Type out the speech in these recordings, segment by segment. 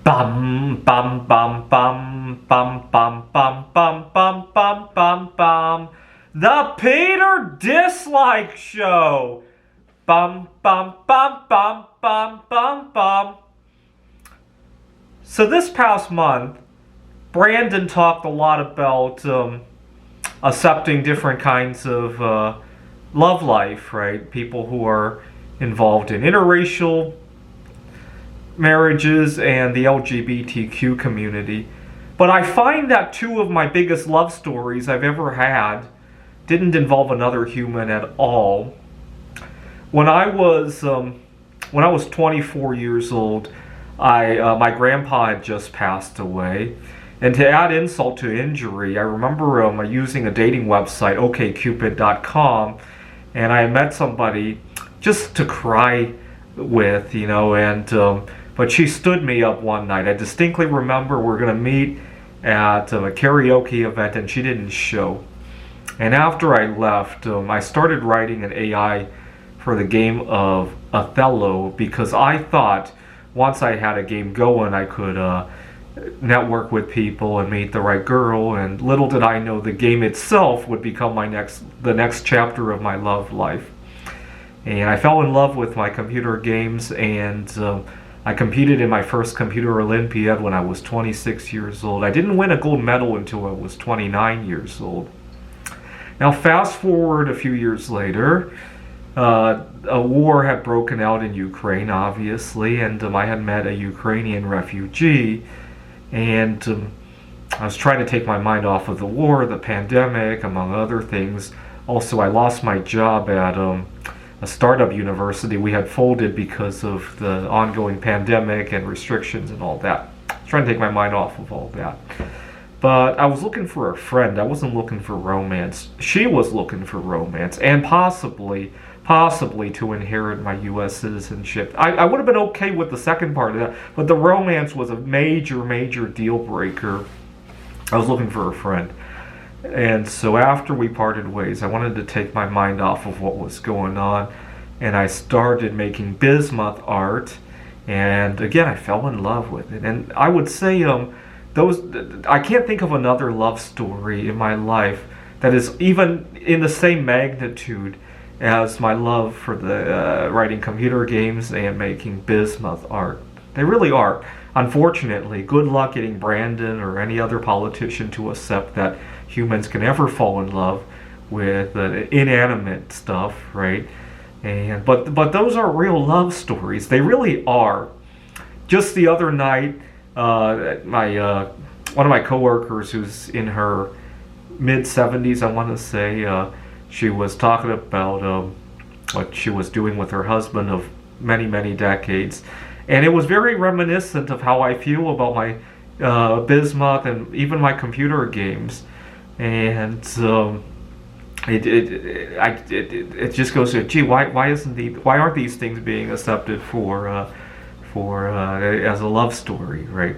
Bum bum bum bum bum bum bum bum bum bum bum bum. The Peter Dislike Show. Bum bum bum bum bum bum bum. So this past month, Brandon talked a lot about accepting different kinds of love life, right? People who are involved in interracial marriages and the LGBTQ community. But I find that two of my biggest love stories I've ever had didn't involve another human at all. When I was 24 years old, my grandpa had just passed away, and to add insult to injury, I remember using a dating website, OkCupid.com, and I met somebody just to cry with, but she stood me up one night. I distinctly remember we were going to meet at a karaoke event, and she didn't show. And after I left, I started writing an AI for the game of Othello because I thought once I had a game going, I could network with people and meet the right girl. And little did I know the game itself would become the next chapter of my love life. And I fell in love with my computer games, and I competed in my first computer Olympiad when I was 26 years old. I didn't win a gold medal until I was 29 years old. Now, fast forward a few years later, a war had broken out in Ukraine, obviously, and I had met a Ukrainian refugee, and I was trying to take my mind off of the war, the pandemic, among other things. Also, I lost my job at a startup university. We had folded because of the ongoing pandemic and restrictions and all that. I was trying to take my mind off of all that. But I was looking for a friend. I wasn't looking for romance. She was looking for romance, and possibly to inherit my U.S. citizenship. I would have been okay with the second part of that, but the romance was a major deal breaker. I was looking for a friend. And so after we parted ways, I wanted to take my mind off of what was going on, and I started making bismuth art, and again, I fell in love with it. And I would say I can't think of another love story in my life that is even in the same magnitude as my love for the writing computer games and making bismuth art. They really are. Unfortunately, good luck getting Brandon or any other politician to accept that humans can ever fall in love with inanimate stuff, right? And but those are real love stories. They really are. Just the other night, my one of my coworkers who's in her mid-70s, I want to say, she was talking about what she was doing with her husband of many decades, and it was very reminiscent of how I feel about my bismuth and even my computer games. And it just goes to, gee, why aren't these things being accepted for as a love story, right?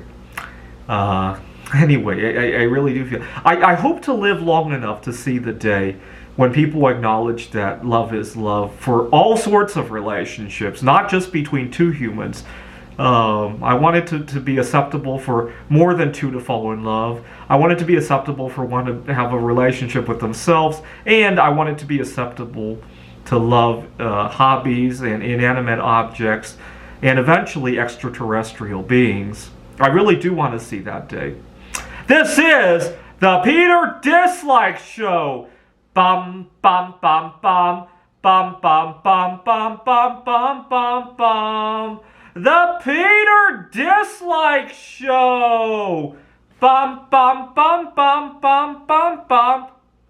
Anyway, I really do feel I hope to live long enough to see the day when people acknowledge that love is love for all sorts of relationships, not just between two humans. I want it to be acceptable for more than two to fall in love. I want it to be acceptable for one to have a relationship with themselves, and I want it to be acceptable to love hobbies and inanimate objects, and eventually extraterrestrial beings. I really do want to see that day. This is the Peter Dislike Show. Bum bum bum bum bum bum bum bum bum bum bum bum. The Peter Dislike Show. Bum bum bum bum bum bum bum.